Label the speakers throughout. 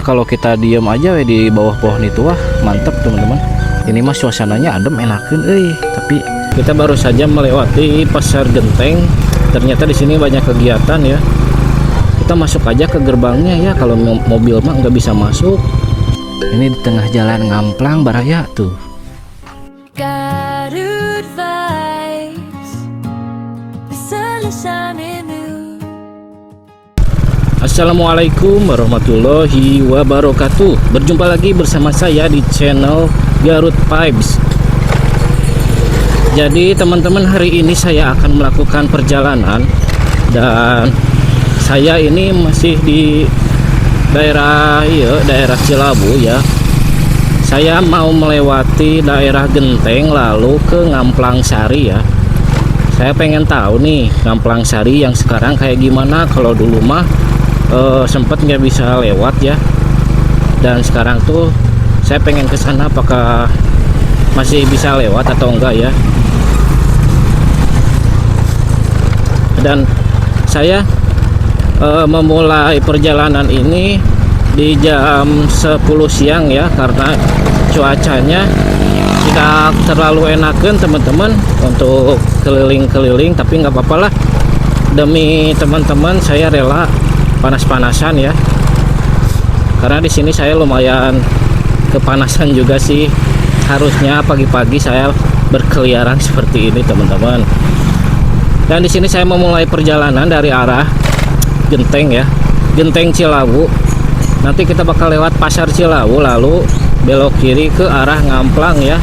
Speaker 1: Kalau kita diem aja di bawah pohon itu wah mantep teman-teman. Ini mah suasananya adem enakan tapi kita baru saja melewati pasar genteng. Ternyata di sini banyak kegiatan ya. Kita masuk aja ke gerbangnya ya, kalau mobil mah nggak bisa masuk. Ini di tengah jalan ngamplang baraya tuh. Assalamualaikum warahmatullahi wabarakatuh. Berjumpa lagi bersama saya di channel Garut Vibes. Jadi teman-teman, hari ini saya akan melakukan perjalanan. Dan saya ini masih di daerah Cilabu ya. Saya mau melewati daerah Genteng lalu ke Ngamplang Sari ya. Saya pengen tahu nih Ngamplang Sari yang sekarang kayak gimana. Kalau dulu mah sempet nggak bisa lewat ya, dan sekarang tuh saya pengen ke sana, apakah masih bisa lewat atau enggak ya. Dan saya memulai perjalanan ini di jam 10 siang ya, karena cuacanya tidak terlalu enakan teman-teman untuk keliling-keliling, tapi nggak apa-apa lah, demi teman-teman saya rela panas-panasan ya, karena di sini saya lumayan kepanasan juga sih. Harusnya pagi-pagi saya berkeliaran seperti ini teman-teman. Dan di sini saya memulai perjalanan dari arah Genteng ya, Genteng Cilawu. Nanti kita bakal lewat pasar Cilawu lalu belok kiri ke arah Ngamplang ya.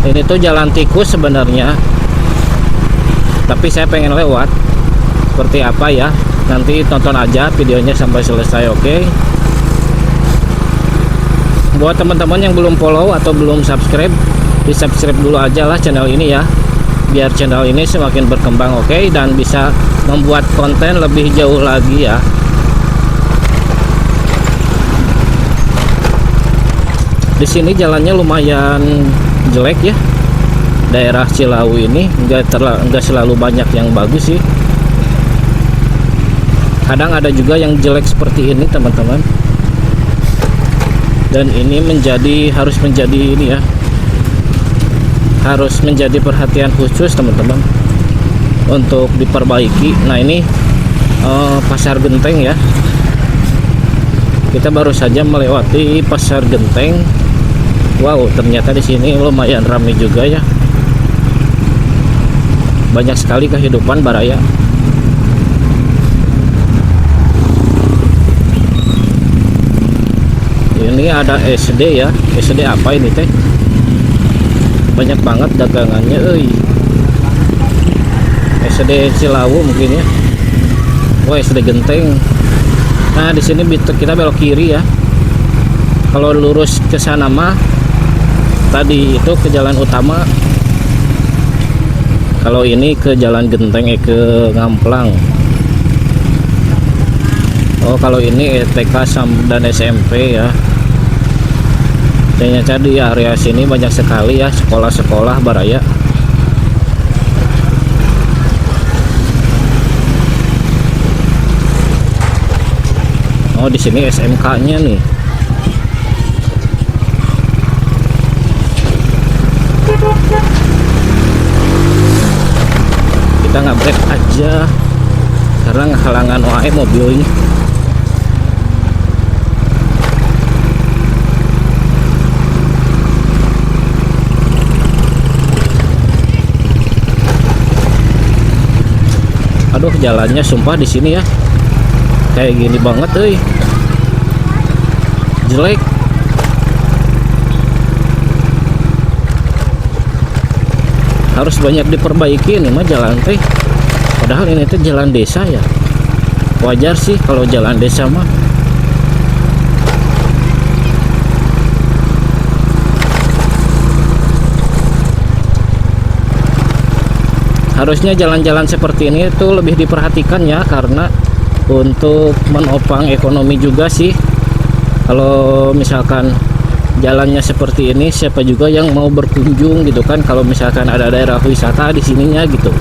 Speaker 1: Ini tuh jalan tikus sebenarnya, tapi saya pengen lewat. Seperti apa ya, nanti tonton aja videonya sampai selesai, oke? Buat teman-teman yang belum follow atau belum subscribe, di subscribe dulu aja lah channel ini ya, biar channel ini semakin berkembang, oke? Dan bisa membuat konten lebih jauh lagi ya. Di sini jalannya lumayan jelek ya, daerah Cilawu ini nggak selalu banyak yang bagus sih. Kadang ada juga yang jelek seperti ini teman-teman. Dan ini harus menjadi ini ya, harus menjadi perhatian khusus teman-teman untuk diperbaiki. Nah ini pasar Genteng ya. Kita baru saja melewati pasar Genteng. Wow, ternyata di sini lumayan ramai juga ya. Banyak sekali kehidupan baraya. Ini ada SD ya, SD apa ini teh? Banyak banget dagangannya, SD Cilawu mungkin ya. Oh, SD Genteng. Nah di sini kita belok kiri ya. Kalau lurus ke sana mah tadi itu ke jalan utama. Kalau ini ke jalan Genteng ke Ngamplang. Oh, kalau ini TK dan SMP ya. Ternyata di area sini banyak sekali ya sekolah-sekolah baraya. Oh, di sini SMK-nya nih. Kita ngebrek aja karena ngehalangan wae mobil ini. Aduh, jalannya sumpah di sini ya kayak gini banget jelek. Harus banyak diperbaiki nih mah jalan teh. Padahal ini tuh jalan desa ya. Wajar sih kalau jalan desa mah. Harusnya jalan-jalan seperti ini tuh lebih diperhatikan ya, karena untuk menopang ekonomi juga sih. Kalau misalkan jalannya seperti ini, siapa juga yang mau berkunjung gitu kan, kalau misalkan ada daerah wisata di sininya gitu.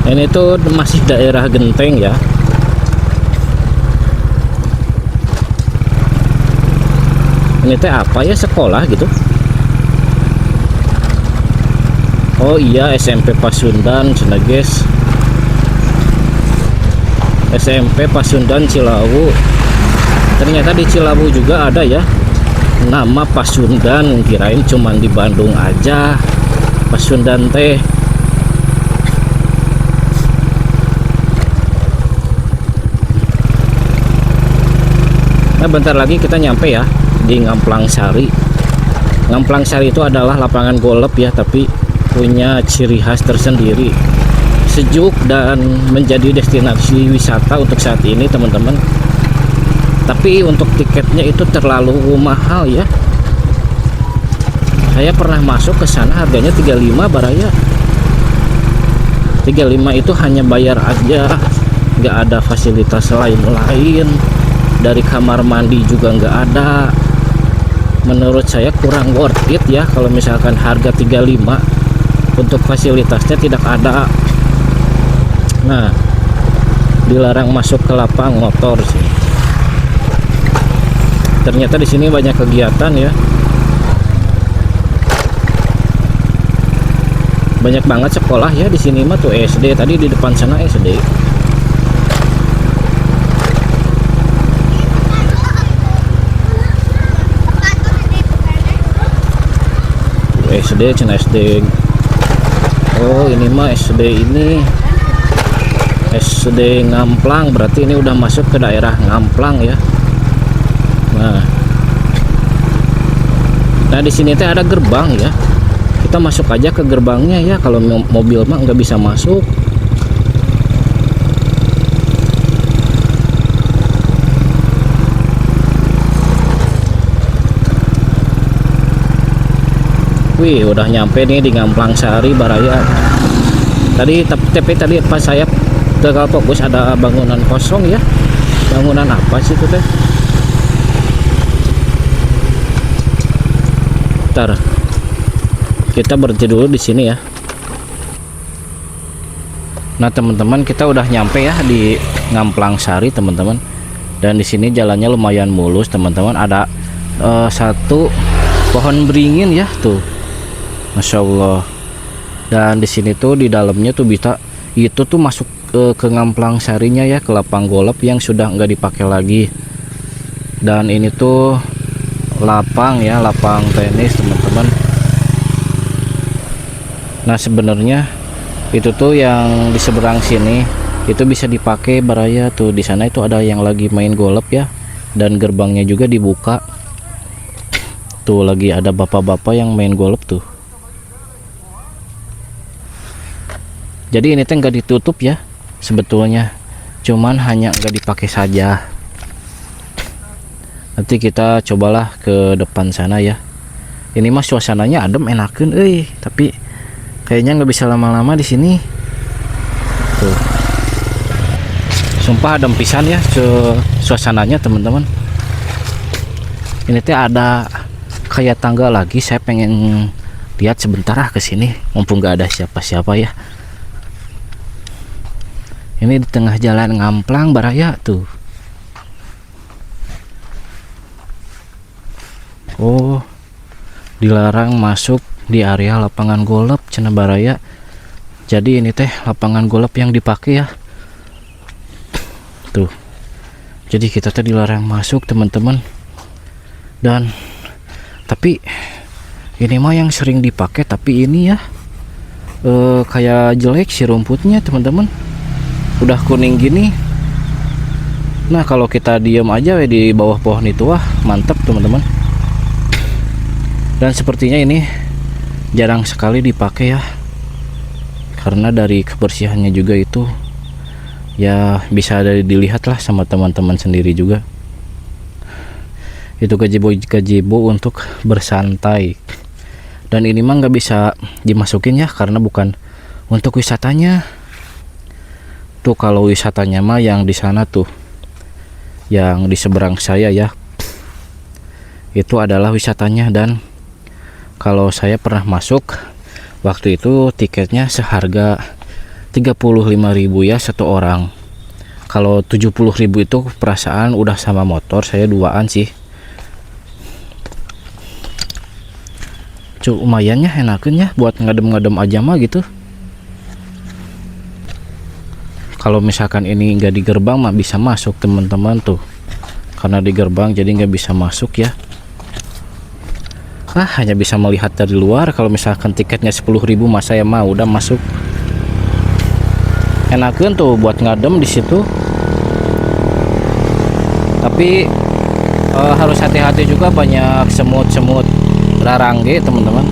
Speaker 1: Ini tuh masih daerah Genteng ya. Ini teh apa ya, sekolah gitu? Oh iya, SMP Pasundan cenah guys. SMP Pasundan Cilawu. Ternyata di Cilawu juga ada ya nama Pasundan, kirain cuman di Bandung aja Pasundan teh. Nah bentar lagi kita nyampe ya di Ngamplang Sari. Ngamplang Sari itu adalah lapangan golf ya, tapi punya ciri khas tersendiri, sejuk dan menjadi destinasi wisata untuk saat ini teman-teman. Tapi untuk tiketnya itu terlalu mahal ya. Saya pernah masuk ke sana, harganya 35 baraya. 35 itu hanya bayar aja, nggak ada fasilitas lain-lain. Dari kamar mandi juga nggak ada. Menurut saya kurang worth it ya kalau misalkan harga 35 untuk fasilitasnya tidak ada. Nah, dilarang masuk ke lapang motor sih. Ternyata di sini banyak kegiatan ya. Banyak banget sekolah ya di sini mah tuh. SD tadi di depan sana SD. SD cina SD. Oh ini mah SD, ini SD Ngamplang, berarti ini udah masuk ke daerah Ngamplang ya. Nah di sini teh ada gerbang ya, kita masuk aja ke gerbangnya ya. Kalau mobil mah nggak bisa masuk. Wih, udah nyampe nih di Ngamplang Sari baraya. Tapi tadi pas saya gagal fokus, ada bangunan kosong ya. Bangunan apa sih itu teh? Bentar. Kita berhenti dulu di sini ya. Nah, teman-teman, kita udah nyampe ya di Ngamplang Sari, teman-teman. Dan di sini jalannya lumayan mulus, teman-teman. Ada satu pohon beringin ya tuh. Masya Allah. Dan di sini tuh di dalamnya tuh bisa itu tuh masuk ke Ngamplang Sarinya ya, ke lapang golf yang sudah nggak dipakai lagi. Dan ini tuh lapang ya, lapang tenis teman-teman. Nah sebenarnya itu tuh yang di seberang sini itu bisa dipakai baraya tuh. Di sana itu ada yang lagi main golf ya, dan gerbangnya juga dibuka. Tuh lagi ada bapak-bapak yang main golf tuh. Jadi ini teh nggak ditutup ya sebetulnya, cuman hanya nggak dipakai saja. Nanti kita cobalah ke depan sana ya. Ini mah suasananya adem, enakeun tapi kayaknya nggak bisa lama-lama di sini. Tuh. Sumpah adem pisan ya suasananya teman-teman. Ini teh ada kayak tangga lagi, saya pengen lihat sebentar ke sini mumpung nggak ada siapa-siapa ya. Ini di tengah jalan Ngamplang baraya tuh. Oh, dilarang masuk di area lapangan golf cenah baraya. Jadi ini teh lapangan golf yang dipakai ya. Tuh. Jadi kita teh dilarang masuk teman-teman. Dan tapi ini mah yang sering dipakai, tapi ini ya kayak jelek sih rumputnya teman-teman. Udah kuning gini. Nah kalau kita diem aja di bawah pohon itu, wah mantap teman-teman. Dan sepertinya ini jarang sekali dipakai ya, karena dari kebersihannya juga itu ya bisa dilihat lah sama teman-teman sendiri juga. Itu gazebo untuk bersantai. Dan ini mah nggak bisa dimasukin ya, karena bukan untuk wisatanya. Tuh kalau wisatanya mah yang di sana tuh, yang di seberang saya ya, itu adalah wisatanya. Dan kalau saya pernah masuk waktu itu tiketnya seharga 35.000 ya satu orang. Kalau 70.000 itu perasaan udah sama motor, saya duaan sih. Lumayan ya, enakan ya buat ngadem-ngadem aja mah gitu. Kalau misalkan ini nggak di gerbang mah bisa masuk teman-teman tuh, karena di gerbang jadi nggak bisa masuk ya. Hanya bisa melihat dari luar. Kalau misalkan tiketnya 10.000 mah saya mau udah masuk. Enakan tuh buat ngadem di situ. Tapi harus hati-hati juga, banyak semut-semut rarangge teman-teman.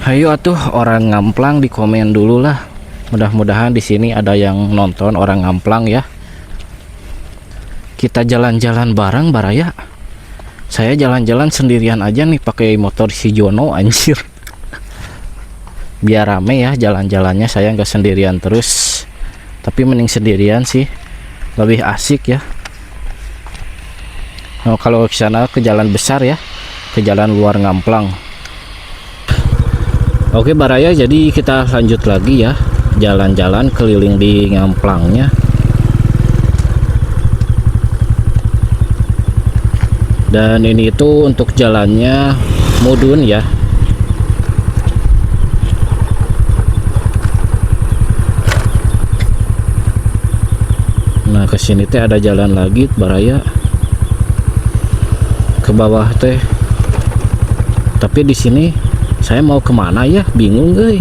Speaker 1: Ayo atuh orang Ngamplang di komen dulu lah. Mudah-mudahan di sini ada yang nonton orang Ngamplang ya. Kita jalan-jalan bareng baraya. Saya jalan-jalan sendirian aja nih pakai motor si Jono anjir. Biar rame ya jalan-jalannya, saya nggak sendirian terus. Tapi mending sendirian sih, lebih asik ya. Nah, kalau ke sana ke jalan besar ya, ke jalan luar Ngamplang. Oke baraya, jadi kita lanjut lagi ya, jalan-jalan keliling di Ngamplangnya. Dan ini itu untuk jalannya mudun ya. Nah kesini teh ada jalan lagi baraya, ke bawah teh. Tapi di sini saya mau kemana ya, bingung guys.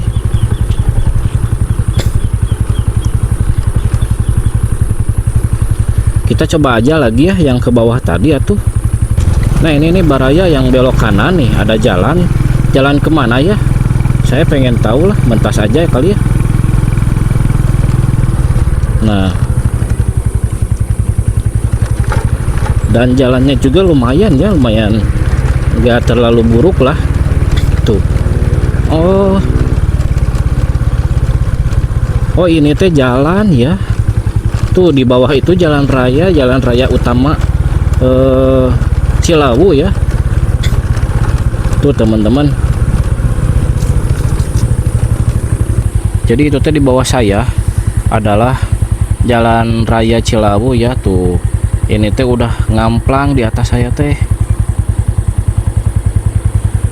Speaker 1: Kita coba aja lagi ya yang ke bawah tadi atuh. Nah ini nih baraya yang belok kanan nih, ada jalan kemana ya, saya pengen tahu lah, mentas aja kali ya. Nah dan jalannya juga lumayan ya, lumayan nggak terlalu buruk lah tuh. Oh ini teh jalan ya, tuh di bawah itu jalan raya utama Cilawu ya. Tuh teman-teman, jadi itu teh di bawah saya adalah jalan raya Cilawu ya. Tuh ini teh udah Ngamplang di atas saya teh.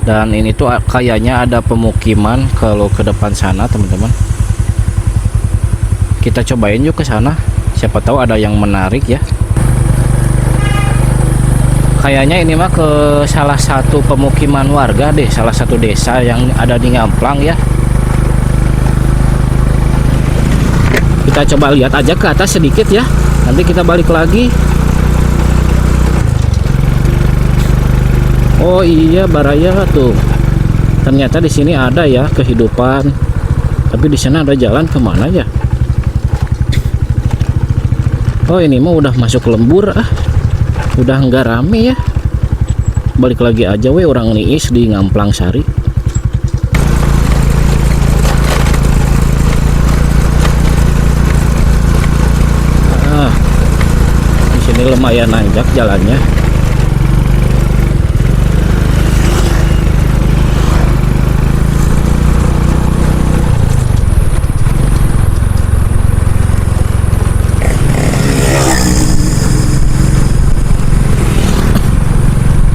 Speaker 1: Dan ini tuh kayaknya ada pemukiman kalau ke depan sana teman-teman. Kita cobain yuk ke sana, siapa tahu ada yang menarik ya. Kayaknya ini mah ke salah satu pemukiman warga deh, salah satu desa yang ada di Ngamplang ya. Kita coba lihat aja ke atas sedikit ya, nanti kita balik lagi. Oh iya baraya tuh, ternyata di sini ada ya kehidupan. Tapi di sana ada jalan kemana ya? Oh ini mah udah masuk lembur udah nggak rame ya. Balik lagi aja we, orang niis di Ngamplang Sari. Di sini lumayan nanjak jalannya.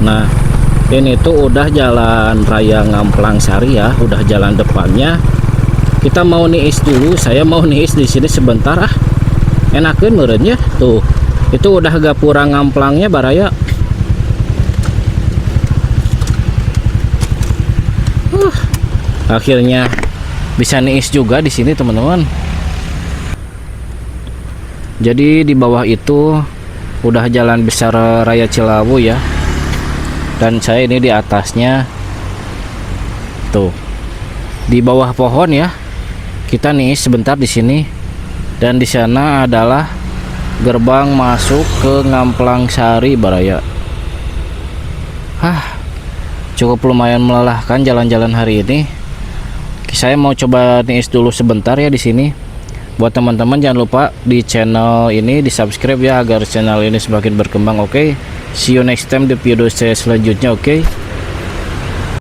Speaker 1: Nah ini tuh udah jalan raya Ngamplang Sari ya, udah jalan depannya. Kita mau niis dulu, saya mau niis di sini sebentar enakan merenya. Tuh itu udah gapura Ngamplangnya baraya. Akhirnya bisa niis juga di sini teman-teman. Jadi di bawah itu udah jalan besar raya Cilawu ya. Dan saya ini di atasnya tuh, di bawah pohon ya. Kita nih sebentar di sini, dan di sana adalah gerbang masuk ke Ngamplang Sari baraya. Cukup lumayan melelahkan jalan-jalan hari ini. Saya mau coba niis dulu sebentar ya di sini. Buat teman-teman jangan lupa di channel ini di subscribe ya, agar channel ini semakin berkembang. Oke, see you next time di video saya selanjutnya. Oke.